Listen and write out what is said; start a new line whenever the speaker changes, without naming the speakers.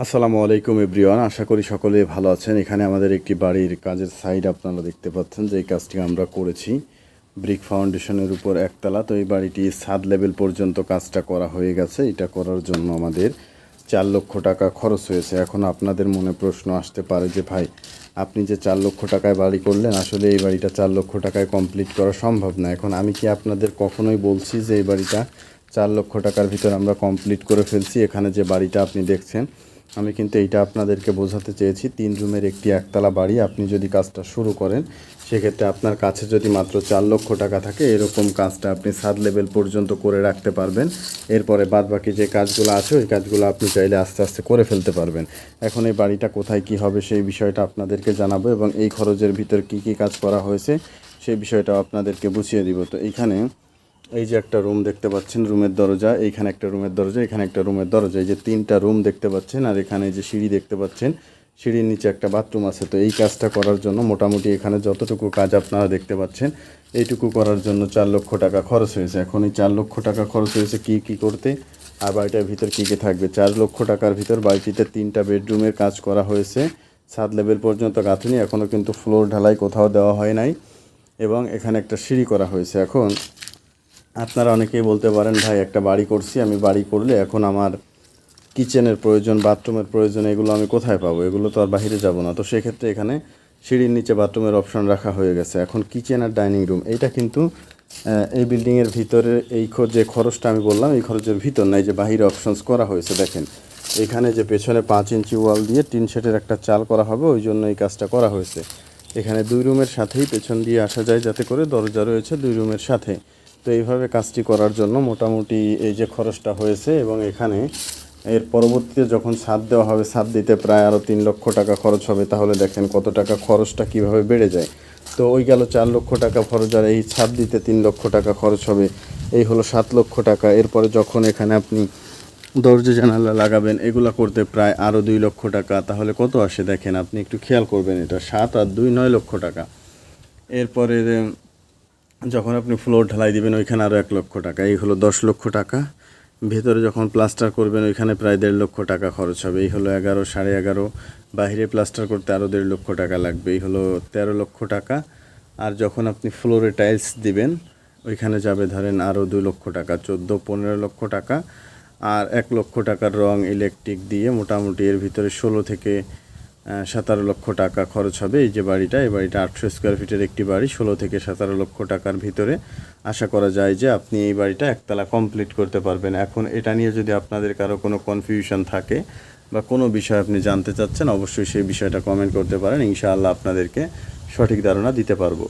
আসসালামু আলাইকুম এভরিওয়ান, আশা করি সকলে ভালো আছেন। এখানে আমাদের একটি বাড়ির কাজের সাইড আপনারা দেখতে পাচ্ছেন যে এই কাজটি আমরা করেছি ব্রিক ফাউন্ডেশনের উপর একতলা। তো এই বাড়িটি ছাদ লেভেল পর্যন্ত কাজটা করা হয়ে গেছে। এটা করার জন্য আমাদের 4 লক্ষ টাকা খরচ হয়েছে। এখন আপনাদের মনে প্রশ্ন আসতে পারে যে ভাই, আপনি যে 4 লক্ষ টাকায় বাড়ি করলেন, আসলে এই বাড়িটা 4 লক্ষ টাকায় কমপ্লিট করা সম্ভব না। এখন আমি কি আপনাদের কখনোই বলছি যে এই বাড়িটা 4 লক্ষ টাকার ভিতর আমরা কমপ্লিট করে ফেলছি? এখানে যে বাড়িটা আপনি দেখছেন, আমি কিন্তু এইটা আপনাদেরকে বোঝাতে চেয়েছি 3 রুমের একটি একতলা বাড়ি। আপনি যদি কাজটা শুরু করেন, সেক্ষেত্রে আপনার কাছে যদি মাত্র 4 লক্ষ টাকা থাকে, এরকম কাজটা আপনি ছাদ লেভেল পর্যন্ত করে রাখতে পারবেন। এরপরে বাদবাকি যে কাজগুলো আছে ওই কাজগুলো আপনি চাইলে আস্তে আস্তে করে ফেলতে পারবেন। এখন এই বাড়িটা কোথায় কি হবে সেই বিষয়টা আপনাদেরকে জানাবো, এবং এই খরচের ভিতর কি কি কাজ করা হয়েছে সেই বিষয়টাও আপনাদেরকে বুঝিয়ে দিব। তো এইখানে এই যে একটা রুম দেখতে পাচ্ছেন, রুমের দরজা, এইখানে একটা রুমের দরজা, এখানে একটা রুমের দরজা, এই যে 3টা রুম দেখতে পাচ্ছেন। আর এখানে যে সিঁড়ি দেখতে পাচ্ছেন, সিঁড়ির নিচে একটা বাথরুম আছে। তো এই কাজটা করার জন্য মোটামুটি এখানে যতটুকু কাজ আপনারা দেখতে পাচ্ছেন, এইটুকু করার জন্য 4 লক্ষ টাকা খরচ হয়েছে। এখন এই 4 লক্ষ টাকা খরচ হয়েছে কি করতে, আর বাড়িটার ভিতর কী কী থাকবে। 4 লক্ষ টাকার ভিতর বাড়িটিতে 3টা বেডরুমের কাজ করা হয়েছে, ছাদ লেভেল পর্যন্ত গাঁথুনি, এখনও কিন্তু ফ্লোর ঢালাই কোথাও দেওয়া হয় নাই, এবং এখানে একটা সিঁড়ি করা হয়েছে। এখন আপনারা অনেকেই বলতে পারেন, ভাই একটা বাড়ি করছি, আমি বাড়ি করলে এখন আমার কিচেনের প্রয়োজন, বাথরুমের প্রয়োজন, এগুলো আমি কোথায় পাবো? এগুলো তো আর বাইরে যাব না। তো সেক্ষেত্রে এখানে সিঁড়ির নিচে বাথরুমের অপশন রাখা হয়ে গেছে। এখন কিচেন আর ডাইনিং রুম, এইটা কিন্তু এই বিল্ডিংয়ের ভিতরে এই যে খরচটা আমি বললাম, এই খরচের ভিতর নাই, যে বাহিরে অপশনস করা হয়েছে। দেখেন এখানে যে পেছনে 5 ইঞ্চি ওয়াল দিয়ে টিন শেডের একটা চাল করা হবে, ওই জন্য এই কাজটা করা হয়েছে। এখানে 2 রুমের সাথেই পেছন দিয়ে আসা যায়, যাতে করে দরজা রয়েছে 2 রুমের সাথে। তো এইভাবে কাজটি করার জন্য মোটামুটি এই যে খরচটা হয়েছে, এবং এখানে এর পরবর্তীতে যখন ছাদ দেওয়া হবে, ছাদ দিতে প্রায় আরও 3 লক্ষ টাকা খরচ হবে। তাহলে দেখেন কত টাকা খরচটা কীভাবে বেড়ে যায়। তো ওই গেল 4 লক্ষ টাকা খরচ, আর এই ছাদ দিতে 3 লক্ষ টাকা খরচ হবে, এই হলো 7 লক্ষ টাকা। এরপরে যখন এখানে আপনি দরজা জানালা লাগাবেন, এগুলো করতে প্রায় আরও 2 লক্ষ টাকা। তাহলে কত আসে দেখেন, আপনি একটু খেয়াল করবেন, এটা 7 আর 2 9 লক্ষ টাকা। এরপরে যখন আপনি ফ্লোর ঢালাই দিবেন, ওইখানে আরও 1 লক্ষ টাকা, এই হলো 10 লক্ষ টাকা। ভেতরে যখন প্লাস্টার করবেন, ওইখানে প্রায় 1.5 লক্ষ টাকা খরচ হবে, এই হলো 11 11.5। বাইরে প্লাস্টার করতে আরও 1.5 লক্ষ টাকা লাগবে, এই হলো 13 লক্ষ টাকা। আর যখন আপনি ফ্লোরে টাইলস দিবেন, ওইখানে যাবে ধরেন আরও 2 লক্ষ টাকা, 14 15 লক্ষ টাকা। আর 1 লক্ষ টাকার রং ইলেকট্রিক দিয়ে মোটামুটি এর ভিতরে 16 থেকে 17 লক্ষ টাকা খরচ হবে। এই যে বাড়িটা, এই বাড়িটা 800 স্কোয়ার ফিটের একটি বাড়ি, 16 থেকে 17 লক্ষ টাকার ভিতরে আশা করা যায় যে আপনি এই বাড়িটা একতলা কমপ্লিট করতে পারবেন। এখন এটা নিয়ে যদি আপনাদের কারো কোনো কনফিউশন থাকে বা কোনো বিষয় আপনি জানতে চাচ্ছেন, অবশ্যই সেই বিষয়টা কমেন্ট করতে পারেন। ইনশাআল্লাহ আপনাদেরকে সঠিক ধারণা দিতে পারবো।